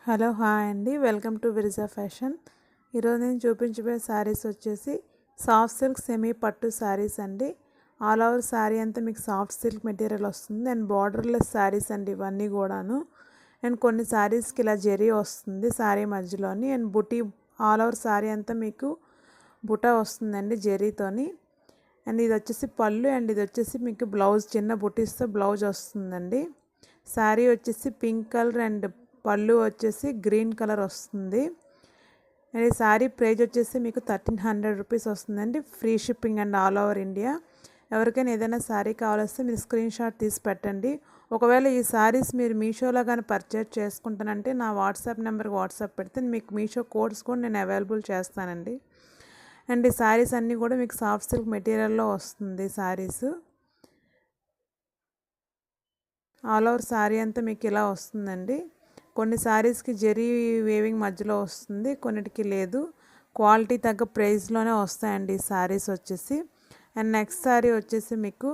Hello hi అండి, welcome to విరిజా fashion. ఈరోజు నేను చూపించబోయే శారీస్ వచ్చేసి సాఫ్ట్ సిల్క్ సెమీ పట్టు శారీస్ అండి. ఆల్ ఓవర్ శారీ అంతా మీకు సాఫ్ట్ సిల్క్ మెటీరియల్ వస్తుంది అండ్ బార్డర్లెస్ శారీస్ అండి ఇవన్నీ కూడాను. అండ్ కొన్ని శారీస్కి ఇలా జెరీ వస్తుంది sari మధ్యలోని, and buti all over sari అంతా మీకు బుటా వస్తుందండి జెరీతోని. అండ్ ఇది వచ్చేసి పళ్ళు, అండ్ ఇది వచ్చేసి మీకు బ్లౌజ్ చిన్న బుటీస్తో బ్లౌజ్ వస్తుందండి. శారీ వచ్చేసి పింక్ కలర్ అండ్ పళ్ళు వచ్చేసి గ్రీన్ కలర్ వస్తుంది. అండ్ ఈ శారీ ప్రైజ్ వచ్చేసి మీకు 1300 రూపీస్ వస్తుందండి. Free shipping and all over India. ఎవరికైనా ఏదైనా శారీ కావాల్స్తే మీరు స్క్రీన్ షాట్ తీసి పెట్టండి. ఒకవేళ ఈ శారీస్ మీరు మీషోలో కానీ పర్చేజ్ చేసుకుంటానంటే నా వాట్సాప్ నెంబర్కి వాట్సాప్ పెడితే మీకు మీషో కోడ్స్ కూడా నేను అవైలబుల్ చేస్తానండి. అండ్ ఈ శారీస్ అన్నీ కూడా మీకు సాఫ్ట్ సిల్క్ మెటీరియల్లో వస్తుంది. శారీస్ ఆల్ ఓవర్ శారీ అంతా మీకు ఇలా వస్తుందండి. కొన్ని శారీస్కి జెరీ వేవింగ్ మధ్యలో వస్తుంది, కొన్నిటికి లేదు. క్వాలిటీ తగ్గ ప్రైస్లోనే వస్తాయండి ఈ శారీస్ వచ్చేసి. అండ్ నెక్స్ట్ శారీ వచ్చేసి మీకు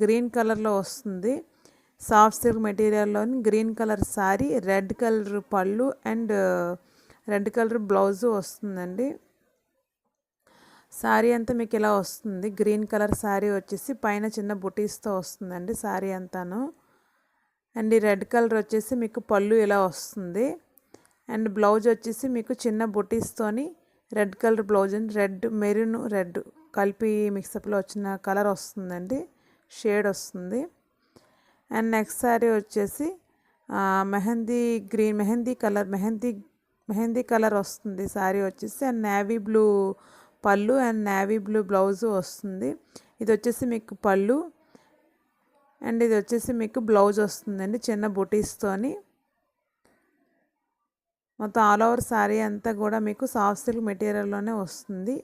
గ్రీన్ కలర్లో వస్తుంది. సాఫ్ట్ సిల్క్ మెటీరియల్లోని green colour sari, red colour పళ్ళు అండ్ రెడ్ కలర్ బ్లౌజు వస్తుందండి. శారీ అంతా మీకు ఇలా వస్తుంది. గ్రీన్ కలర్ శారీ వచ్చేసి పైన చిన్న బుటీస్తో వస్తుందండి శారీ అంతాను. అండ్ ఈ రెడ్ కలర్ వచ్చేసి మీకు పళ్ళు ఇలా వస్తుంది. అండ్ బ్లౌజ్ వచ్చేసి మీకు చిన్న బుటీస్తోని రెడ్ కలర్ బ్లౌజ్ అండి. రెడ్ మెరూన్ రెడ్ కలిపి మిక్సప్లో వచ్చిన కలర్ వస్తుందండి, షేడ్ వస్తుంది. అండ్ నెక్స్ట్ శారీ వచ్చేసి మెహందీ కలర్ వస్తుంది శారీ వచ్చేసి. అండ్ నేవీ బ్లూ పళ్ళు అండ్ నేవీ బ్లూ బ్లౌజు వస్తుంది. ఇది వచ్చేసి మీకు పళ్ళు అండ్ ఇది వచ్చేసి మీకు బ్లౌజ్ వస్తుందండి చిన్న బుటీస్తోని. మొత్తం ఆల్ ఓవర్ శారీ అంతా కూడా మీకు సాఫ్ట్ సిల్క్ మెటీరియల్లోనే వస్తుంది.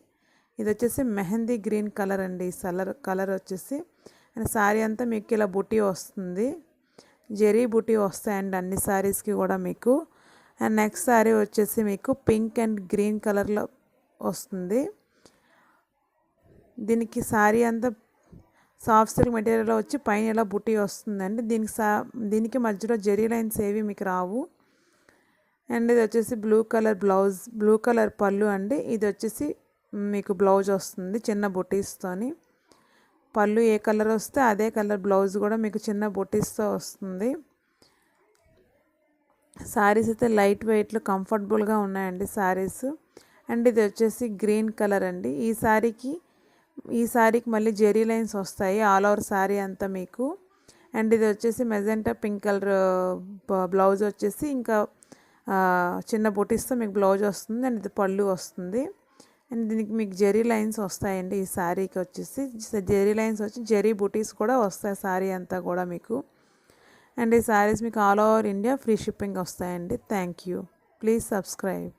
ఇది వచ్చేసి మెహందీ గ్రీన్ కలర్ అండి. కలర్ వచ్చేసి అండ్ శారీ అంతా మీకు ఇలా బుటీ వస్తుంది, జెరీ బుటీ వస్తాయండి అన్ని శారీస్కి కూడా మీకు. అండ్ నెక్స్ట్ శారీ వచ్చేసి మీకు పింక్ అండ్ గ్రీన్ కలర్లో వస్తుంది. దీనికి శారీ అంతా సాఫ్ట్ సిల్క్ మెటీరియల్లో వచ్చి పైన ఇలా బుటీ వస్తుందండి. దీనికి మధ్యలో జెరీ లైన్స్ ఏవి మీకు రావు. అండ్ ఇది వచ్చేసి blue colour blouse, blue colour పళ్ళు అండి. ఇది వచ్చేసి మీకు బ్లౌజ్ వస్తుంది చిన్న బుటీస్తోని. పళ్ళు ఏ కలర్ వస్తే అదే కలర్ బ్లౌజ్ కూడా మీకు చిన్న బుటీస్తో వస్తుంది. శారీస్ అయితే లైట్ వెయిట్లో కంఫర్టబుల్గా ఉన్నాయండి శారీస్. అండ్ ఇది వచ్చేసి గ్రీన్ కలర్ అండి. ఈ శారీకి మళ్ళీ జెరీ లైన్స్ వస్తాయి ఆల్ ఓవర్ శారీ అంతా మీకు. అండ్ ఇది వచ్చేసి మెజెంటా పింక్ కలర్ బ్లౌజ్ వచ్చేసి ఇంకా చిన్న బుటీస్తో మీకు బ్లౌజ్ వస్తుంది. అండ్ ఇది పళ్ళు వస్తుంది. అండ్ దీనికి మీకు జెరీ లైన్స్ వస్తాయండి ఈ శారీకి వచ్చేసి. జెరీ లైన్స్ వచ్చి జెరీ బుటీస్ కూడా వస్తాయి శారీ అంతా కూడా మీకు. అండ్ ఈ శారీస్ మీకు all over India free shipping వస్తాయండి. Thank you. Please subscribe.